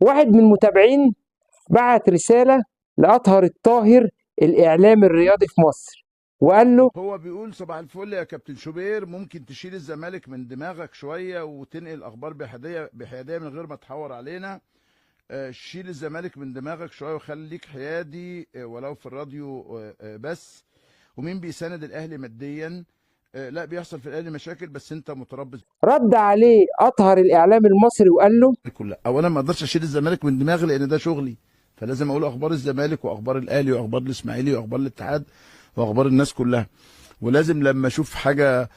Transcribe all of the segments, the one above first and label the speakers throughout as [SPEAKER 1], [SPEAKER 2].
[SPEAKER 1] واحد من المتابعين بعت رسالة لأطهر الطاهر الإعلام الرياضي في مصر، وقال له
[SPEAKER 2] هو بيقول: صباح الفل يا كابتن شوبير، ممكن تشيل الزمالك من دماغك شوية وتنقل الأخبار بحيادية من غير ما تحور علينا. شيل الزمالك من دماغك شوية وخليك حيادي، ولو في الراديو بس. ومين بيساند الأهلي ماديا؟ لا بيحصل في الأهلي مشاكل، بس أنت متربص
[SPEAKER 1] رد عليه أطهر الإعلام المصري وقال له
[SPEAKER 2] كلها. أولا ما أقدرش أشيل الزمالك من دماغي لأن ده شغلي، فلازم أقول أخبار الزمالك وأخبار الأهلي وأخبار الإسماعيلي وأخبار الاتحاد واخبار الناس كلها. ولازم لما اشوف حاجه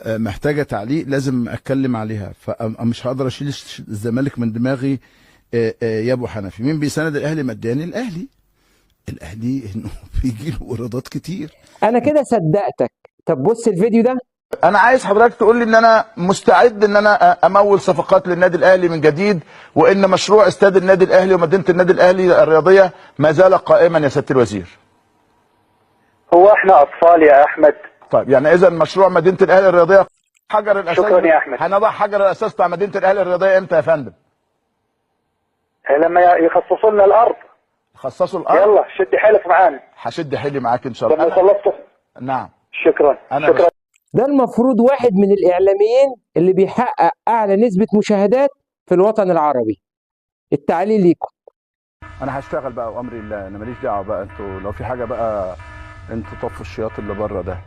[SPEAKER 2] محتاجه تعليق لازم اتكلم عليها، فمش هقدر اشيل الزمالك من دماغي. يا ابو حنفي، مين بيساند الاهلي ماديا؟ الاهلي انه بيجي له ايرادات كتير.
[SPEAKER 1] أنا كده صدقتك. طب بص الفيديو ده.
[SPEAKER 3] انا عايز حضرتك تقول لي ان انا مستعد ان انا امول صفقات للنادي الاهلي من جديد، وان مشروع استاد النادي الاهلي ومدينه النادي الاهلي الرياضيه ما زال قائما يا سياده الوزير.
[SPEAKER 4] هو احنا اطفال يا احمد؟
[SPEAKER 3] طيب يعني اذا مشروع مدينه الاهلي الرياضيه حجر الاساس.
[SPEAKER 4] شكرا يا احمد.
[SPEAKER 3] هنضع حجر الاساس بتاع مدينه الاهلي الرياضيه امتى يا فندم؟
[SPEAKER 4] لما يخصصوا لنا الارض.
[SPEAKER 3] خصصوا الارض.
[SPEAKER 4] يلا شد حيلك معانا.
[SPEAKER 3] هشد حيلي معاك ان شاء الله.
[SPEAKER 4] لما خلصتوا.
[SPEAKER 3] نعم.
[SPEAKER 4] شكرا. شكرا.
[SPEAKER 1] ده المفروض واحد من الإعلاميين اللي بيحقق أعلى نسبة مشاهدات في الوطن العربي. التعليق ليكم.
[SPEAKER 3] انا هشتغل بقى وامري الله، انا ماليش دعوه بقى، انتوا لو في حاجه بقى انتوا طفوا الشياط اللي بره ده.